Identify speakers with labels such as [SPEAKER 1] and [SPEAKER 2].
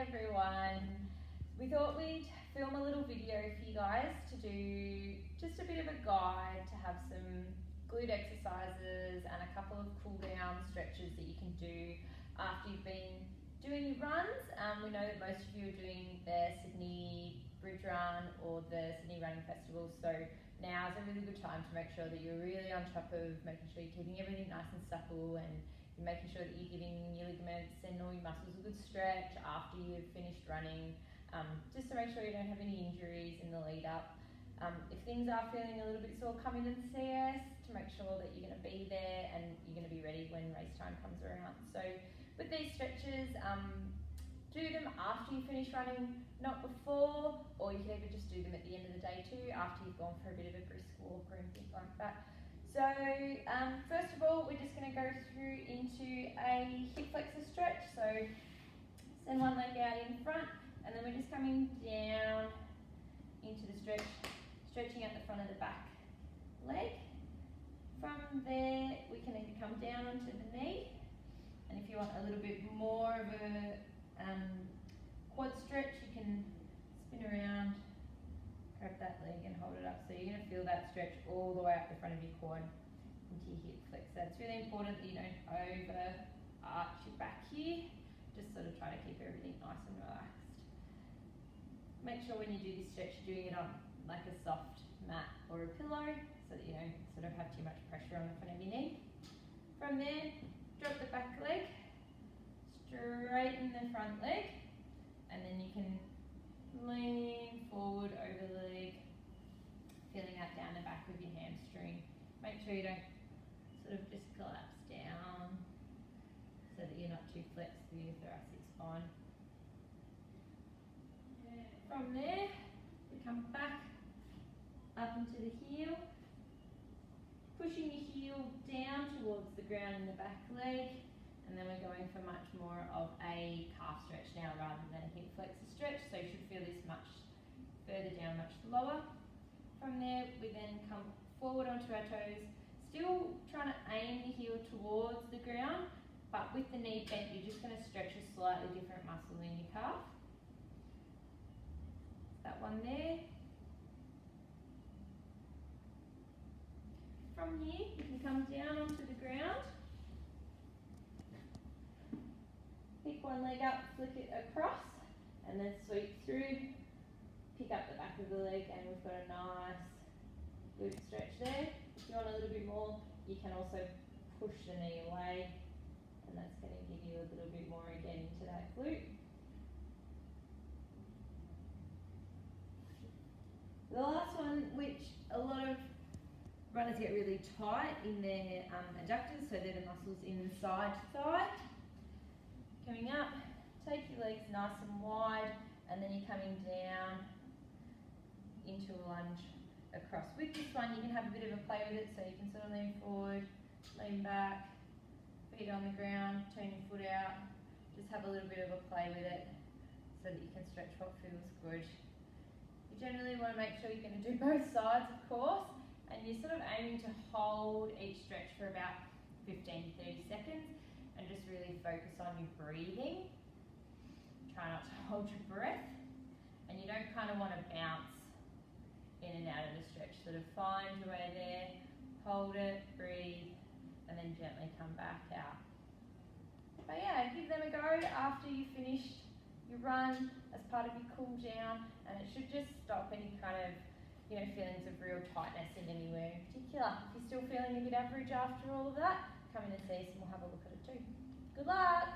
[SPEAKER 1] everyone. We thought we'd film a little video for you guys to do just a bit of a guide to have some glute exercises and a couple of cool down stretches that you can do after you've been doing your runs. We know that most of you are doing the Sydney Bridge Run or the Sydney Running Festival, so now is a really good time to make sure that you're really on top of making sure you're keeping everything nice and supple, and you're making sure that you're giving your ligaments and all your muscles a good stretch after you've finished running, just to make sure you don't have any injuries in the lead up. If things are feeling a little bit sore, come in and see us to make sure that you're going to be there and you're going to be ready when race time comes around. So with these stretches, do them after you finish running, not before, or you can even just do them at the end of the day too, after you've gone for a bit of a brisk walk or anything like that. So first of all, we're just going to go through into a hip flexor stretch. So send one leg out in front, and then we're just coming down into the stretch, stretching at the front of the back leg. From there, we can either come down onto the knee, and if you want a little bit more of a quad stretch, you can spin around, grab that leg and hold it up. So you're going to feel that stretch all the way up the front of your quad into your hip flexor. It's really important that you don't over arch your back here. Just sort of try to keep everything nice and relaxed. Make sure when you do this stretch, you're doing it on like a soft mat or a pillow, so that you don't sort of have too much pressure on the front of your knee. From there, drop the back leg, straighten the front leg, and then you can lean forward over the leg, feeling out down the back of your hamstring. Make sure you don't sort of just collapse down so that you're not too flexed through your thoracic spine. From there, we come back up into the heel, pushing your heel down towards the ground in the back leg, and then we're going for much more of a calf stretch now rather than a hip flexor stretch, so you should feel this much further down, much lower. From there, we then come forward onto our toes, still trying to aim the heel towards the ground, but with the knee bent, you're just going to stretch a slightly different muscle in your calf. That one there. From here, you can come down onto the ground, pick one leg up, flick it across, and then sweep through, pick up the back of the leg, and we've got a nice glute stretch there. If you want a little bit more, you can also push the knee away, and that's going to give you a little bit more again into that glute. The last one, which a lot of runners get really tight in their adductors, so they're the muscles inside thigh. Coming up, take your legs nice and wide, and then you're coming down into a lunge across. With this one, you can have a bit of a play with it, so you can sort of lean forward, lean back, feet on the ground, turn your foot out, just have a little bit of a play with it so that you can stretch what feels good. You generally want to make sure you're going to do both sides, of course, and you're sort of aiming to hold each stretch for about 15 to 30 seconds and just really focus on your breathing. Try not to hold your breath, and you don't kind of want to bounce in and out of the stretch. Sort of find your way there, hold it, breathe, and then gently come back out. But yeah, give them a go after you've finished your run as part of your cool down, and it should just stop any kind of feelings of real tightness in anywhere in particular. If you're still feeling a bit average after all of that, come in and see us and we'll have a look at it too. Good luck!